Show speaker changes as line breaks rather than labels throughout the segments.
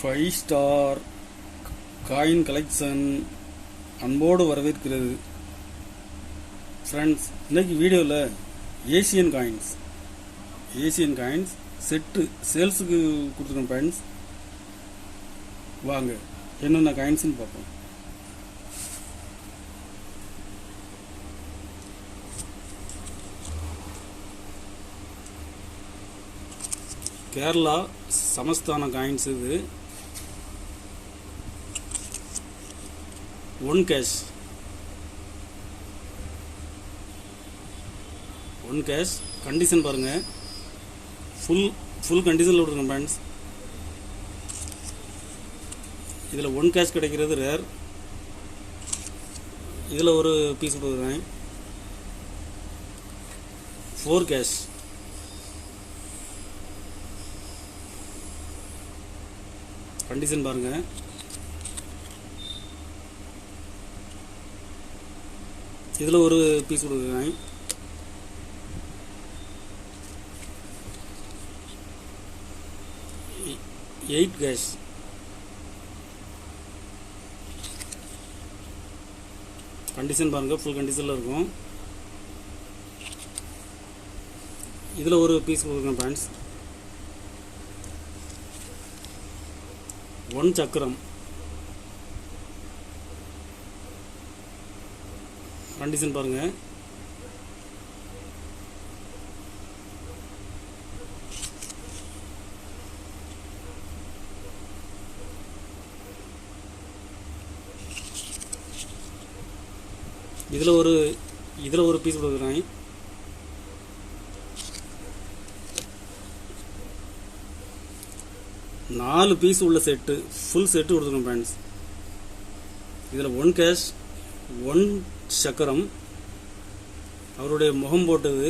Five star coin collection அன்போடு வரவேற்கிறது. Friends, இன்றைக்கி வீடியோவில் ஏசியன் காயின்ஸ் செட்டு சேல்ஸுக்கு கொடுத்துருக்கோம். ஃப்ரெண்ட்ஸ், வாங்க என்னென்ன காயின்ஸ்னு பார்ப்போம். கேரளா சமஸ்தான காயின்ஸ். இது 1 கேஷ் கண்டிஷன் பாருங்க. ஃபுல் கண்டிஷனில் விட்டுருங்க ஃப்ரெண்ட்ஸ். இதில் 1 கேஷ் கிடைக்கிறது ரேர். இதில் ஒரு பீஸ் கொடுக்குறேன். 4 கேஷ் கண்டிஷன் பாருங்க. இதில் ஒரு பீஸ் கொடுக்குறேன். 8 கேஷ் கண்டிஷன் பாருங்க. ஃபுல் கண்டிஷனில் இருக்கும். இதில் ஒரு பீஸ் கொடுக்குறேன் ஃப்ரெண்ட்ஸ். 1 சக்கரம் கண்டிஷன் பாருங்க. இதில் ஒரு பீஸ் கொடுக்குறேன். நாலு பீஸ் உள்ள செட்டு, ஃபுல் செட்டு கொடுத்துருக்கோம் ஃப்ரெண்ட்ஸ். இதில் 1 கேஷ், 1 சக்கரம், அவருடைய முகம் போட்டது.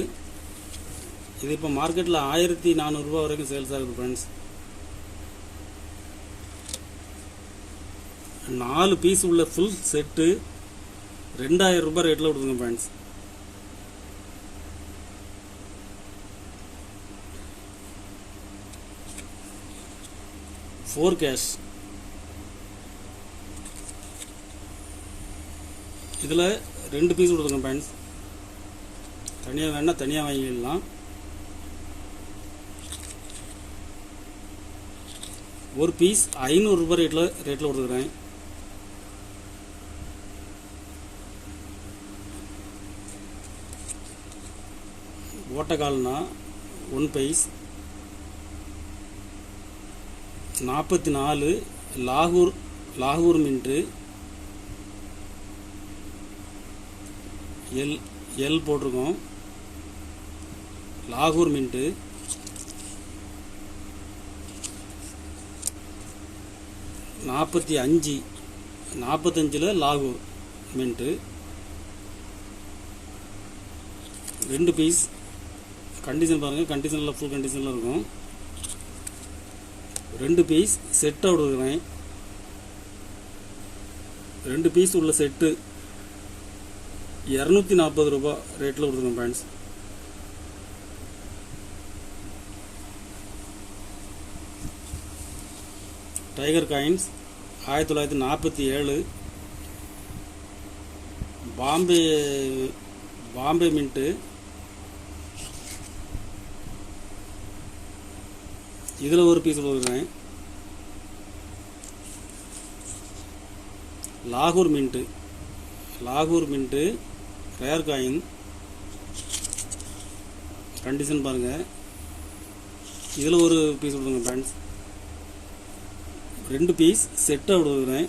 இது இப்போ மார்க்கெட்டில் 1400 ரூபா வரைக்கும் சேல்ஸ் ஆகுது ஃப்ரெண்ட்ஸ். 4 பீஸ் உள்ள ஃபுல் செட்டு 2000 ரூபாய் ரேட்டில் கொடுத்துருங்க ஃப்ரெண்ட்ஸ். Four cash. இதில் 2 பீஸ் கொடுத்துருங்க ஃப்ரெண்ட்ஸ். தனியாக வேணா தனியாக வாங்கிடலாம். ஒரு பீஸ் 500 ரூபாய் ரேட்டில் கொடுத்துருக்குறேன். ஓட்டக்கால்னா 1 பைஸ். 44 லாகூர் மின்ட்டு எல் போட்டிருக்கோம். லாகூர் மின்ட்டு 45 லாகூர் மின்ட்டு 2 பீஸ் கண்டிஷன் பாருங்கள். கண்டிஷனில் ஃபுல் கண்டிஷனில் இருக்கும். 2 பீஸ் செட்டாக கொடுக்குறேன். 2 பீஸ் உள்ள செட்டு 240 ரூபா ரேட்டில் கொடுத்துருக்கோம் friends. Tiger coins 1947 Bombay mint. இதில் ஒரு பீஸ் கொடுக்குறேன். லாகூர் மின்ட்டு ரேர் காயின் கண்டிஷன் பாருங்கள். இதில் ஒரு பீஸ் கொடுக்குங்க ஃப்ரெண்ட்ஸ். 2 பீஸ் செட்டாக கொடுக்குறேன்.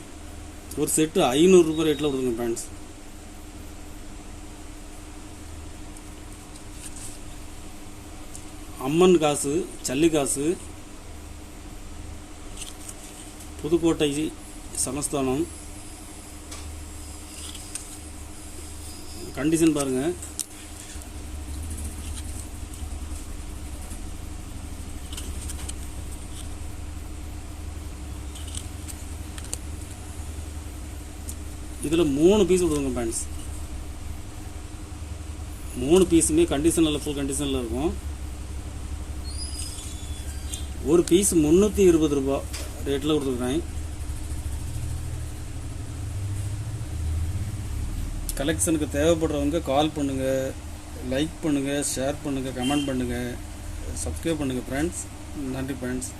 ஒரு செட்டு 500 ரூபாய் ரேட்டில் கொடுக்குங்க ஃப்ரெண்ட்ஸ். அம்மன் காசு, சல்லி காசு, புதுக்கோட்டை சமஸ்தானம் கண்டிஷன் பாருங்க. இதில் 3 பீஸ் கொடுங்க ஃப்ரெண்ட்ஸ். 3 பீஸுமே கண்டிஷனில் ஃபுல் கண்டிஷனில் இருக்கும். ஒரு பீஸ் 320 ரூபா ரேட்டில் கொடுத்துருக்குறேன். கலெக்ஷனுக்கு தேவைப்படுறவங்க கால் பண்ணுங்கள், லைக் பண்ணுங்கள், ஷேர் பண்ணுங்கள், கமெண்ட் பண்ணுங்கள், சப்ஸ்கிரைப் பண்ணுங்கள் ஃப்ரெண்ட்ஸ். நன்றி ஃப்ரெண்ட்ஸ்.